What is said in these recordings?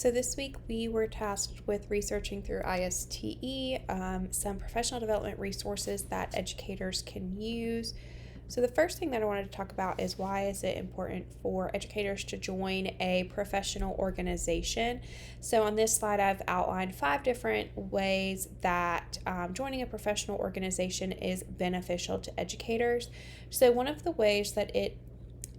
So this week we were tasked with researching through ISTE some professional development resources that educators can use. So the first thing that I wanted to talk about is why is it important for educators to join a professional organization. So on this slide I've outlined 5 different ways that joining a professional organization is beneficial to educators. So one of the ways that it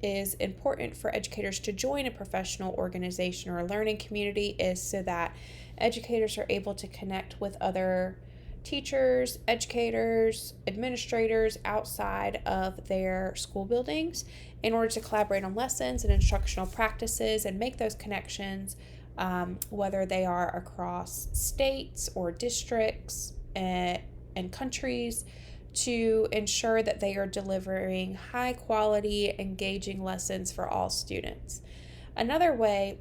is important for educators to join a professional organization or a learning community is so that educators are able to connect with other teachers, educators, administrators outside of their school buildings in order to collaborate on lessons and instructional practices and make those connections, whether they are across states or districts and countries, to ensure that they are delivering high quality, engaging lessons for all students. Another way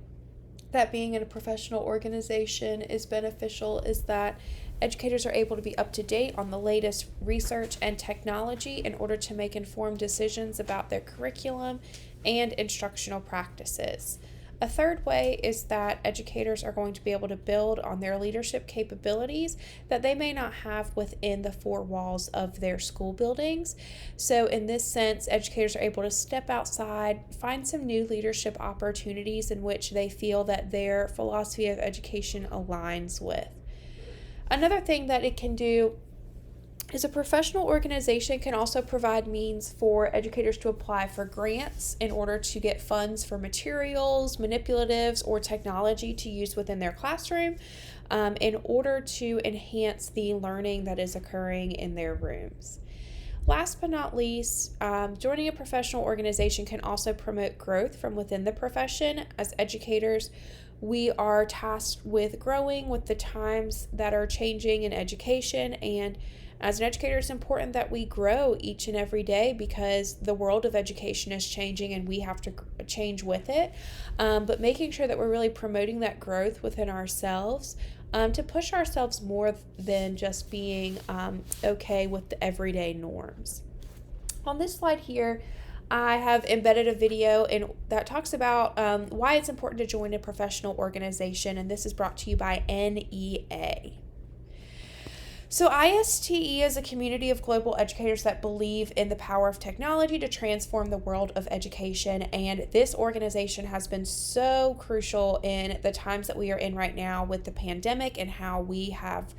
that being in a professional organization is beneficial is that educators are able to be up to date on the latest research and technology in order to make informed decisions about their curriculum and instructional practices. A third way is that educators are going to be able to build on their leadership capabilities that they may not have within the 4 walls of their school buildings. So in this sense, educators are able to step outside, find some new leadership opportunities in which they feel that their philosophy of education aligns with. Another thing that it can do is a professional organization can also provide means for educators to apply for grants in order to get funds for materials, manipulatives, or technology to use within their classroom in order to enhance the learning that is occurring in their rooms. Last but not least, joining a professional organization can also promote growth from within the profession. As educators, we are tasked with growing with the times that are changing in education, and as an educator, it's important that we grow each and every day because the world of education is changing and we have to change with it. But making sure that we're really promoting that growth within ourselves to push ourselves more than just being okay with the everyday norms. On this slide here, I have embedded a video that talks about why it's important to join a professional organization, and this is brought to you by NEA. So ISTE is a community of global educators that believe in the power of technology to transform the world of education, and this organization has been so crucial in the times that we are in right now with the pandemic and how we have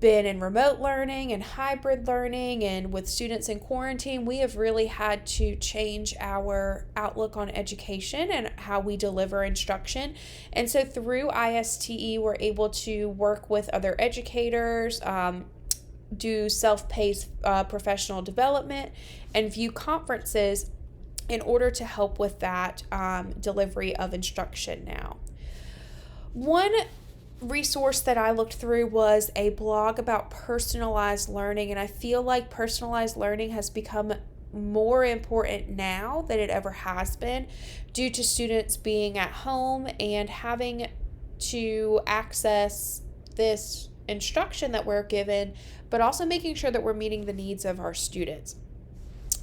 been in remote learning and hybrid learning, and with students in quarantine, we have really had to change our outlook on education and how we deliver instruction. And so through ISTE, we're able to work with other educators, do self-paced professional development, and view conferences in order to help with that delivery of instruction now. One resource that I looked through was a blog about personalized learning, and I feel like personalized learning has become more important now than it ever has been due to students being at home and having to access this instruction that we're given, but also making sure that we're meeting the needs of our students.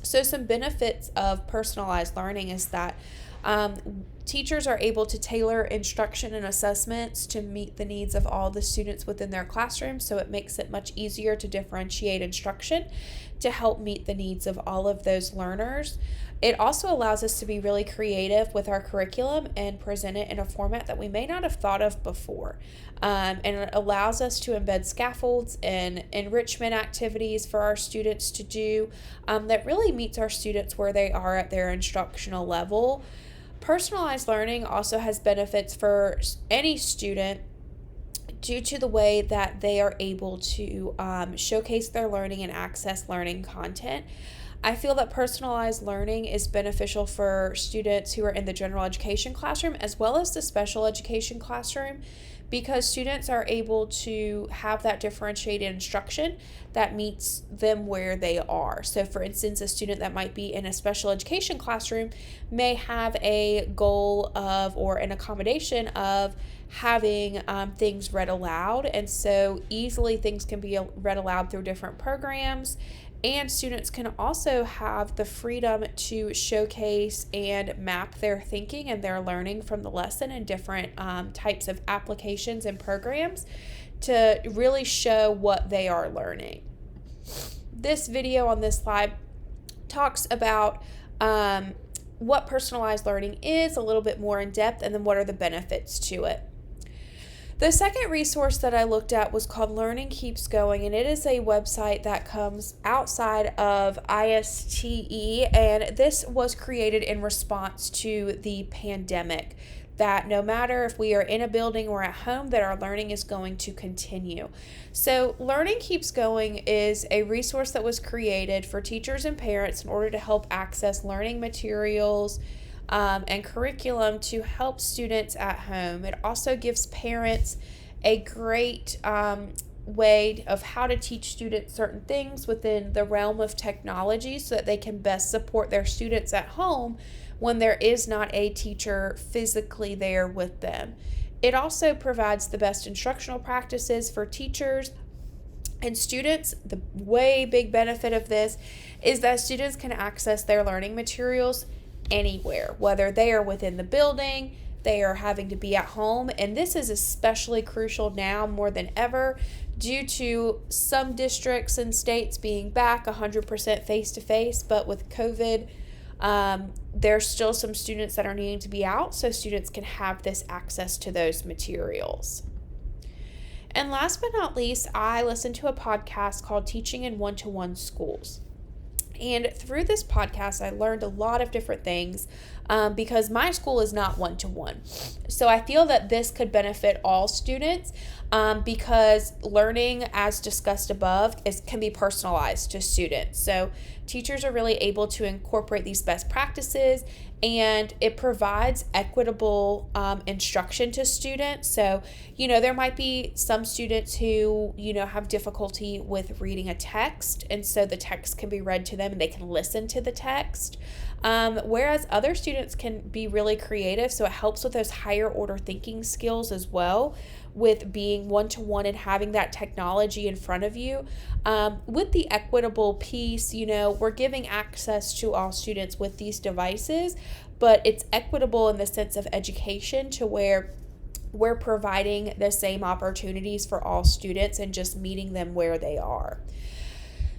So some benefits of personalized learning is that teachers are able to tailor instruction and assessments to meet the needs of all the students within their classroom, so it makes it much easier to differentiate instruction to help meet the needs of all of those learners. It also allows us to be really creative with our curriculum and present it in a format that we may not have thought of before. And it allows us to embed scaffolds and enrichment activities for our students to do that really meets our students where they are at their instructional level. Personalized learning also has benefits for any student due to the way that they are able to showcase their learning and access learning content. I feel that personalized learning is beneficial for students who are in the general education classroom as well as the special education classroom, because students are able to have that differentiated instruction that meets them where they are. So for instance, a student that might be in a special education classroom may have a goal of or an accommodation of having things read aloud, and so easily things can be read aloud through different programs And students can also have the freedom to showcase and map their thinking and their learning from the lesson in different types of applications and programs to really show what they are learning. This video on this slide talks about what personalized learning is a little bit more in depth, and then what are the benefits to it. The second resource that I looked at was called Learning Keeps Going, and it is a website that comes outside of ISTE, and this was created in response to the pandemic, that no matter if we are in a building or at home, that our learning is going to continue. So Learning Keeps Going is a resource that was created for teachers and parents in order to help access learning materials and curriculum to help students at home. It also gives parents a great way of how to teach students certain things within the realm of technology so that they can best support their students at home when there is not a teacher physically there with them. It also provides the best instructional practices for teachers and students. The way big benefit of this is that students can access their learning materials anywhere, whether they are within the building, they are having to be at home, and this is especially crucial now more than ever due to some districts and states being back 100% face-to-face, but with COVID, there's still some students that are needing to be out, so students can have this access to those materials. And last but not least, I listened to a podcast called Teaching in One-to-One Schools. And through this podcast, I learned a lot of different things because my school is not one-to-one. So I feel that this could benefit all students because learning, as discussed above, can be personalized to students. So teachers are really able to incorporate these best practices, and it provides equitable instruction to students. So, there might be some students who, have difficulty with reading a text, and so the text can be read to them and they can listen to the text. Whereas other students can be really creative, so it helps with those higher order thinking skills as well, with being one-to-one and having that technology in front of you. With the equitable piece, we're giving access to all students with these devices, but it's equitable in the sense of education to where we're providing the same opportunities for all students and just meeting them where they are.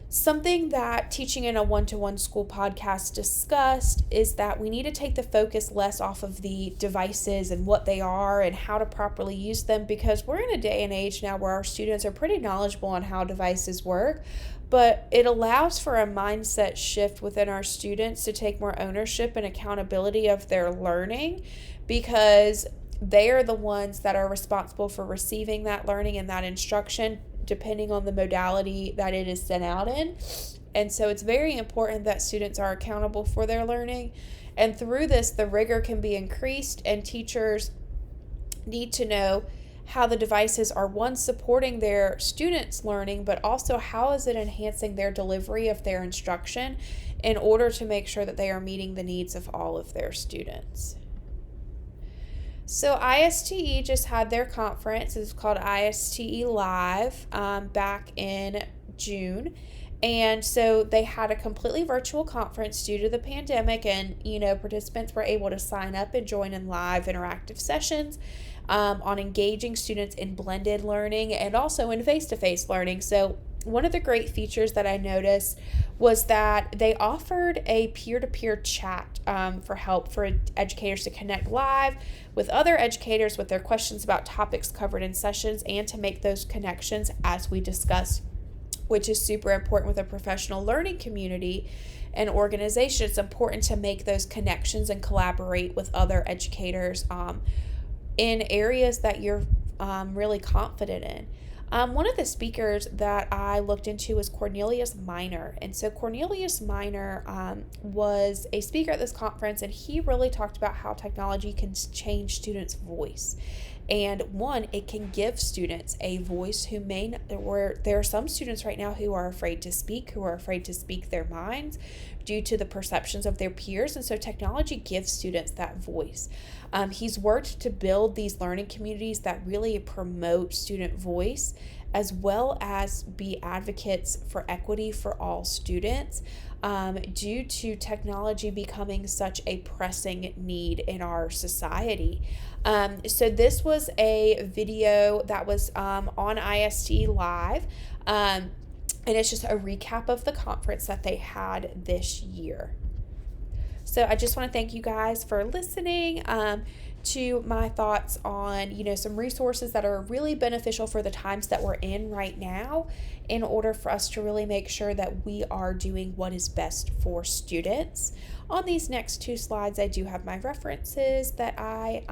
Something that Teaching in a One-to-One School podcast discussed is that we need to take the focus less off of the devices and what they are and how to properly use them, because we're in a day and age now where our students are pretty knowledgeable on how devices work, but it allows for a mindset shift within our students to take more ownership and accountability of their learning, because they are the ones that are responsible for receiving that learning and that instruction, depending on the modality that it is sent out in. And so it's very important that students are accountable for their learning. And through this, the rigor can be increased, and teachers need to know how the devices are, one, supporting their students' learning, but also how is it enhancing their delivery of their instruction in order to make sure that they are meeting the needs of all of their students. So ISTE just had their conference. It's called ISTE Live back in June. And so they had a completely virtual conference due to the pandemic, and, participants were able to sign up and join in live interactive sessions on engaging students in blended learning and also in face-to-face learning. So one of the great features that I noticed was that they offered a peer-to-peer chat for help for educators to connect live with other educators with their questions about topics covered in sessions and to make those connections as we discussed, which is super important with a professional learning community and organization. It's important to make those connections and collaborate with other educators in areas that you're really confident in. One of the speakers that I looked into was Cornelius Minor. And so Cornelius Minor was a speaker at this conference, and he really talked about how technology can change students' voice. And one, it can give students a voice where there are some students right now who are afraid to speak their minds, due to the perceptions of their peers. And so technology gives students that voice. He's worked to build these learning communities that really promote student voice, as well as be advocates for equity for all students, due to technology becoming such a pressing need in our society. So this was a video that was on ISTE Live, and it's just a recap of the conference that they had this year. So I just want to thank you guys for listening to my thoughts on, some resources that are really beneficial for the times that we're in right now, in order for us to really make sure that we are doing what is best for students. On these next two slides, I do have my references that I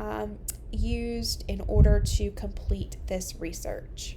used in order to complete this research.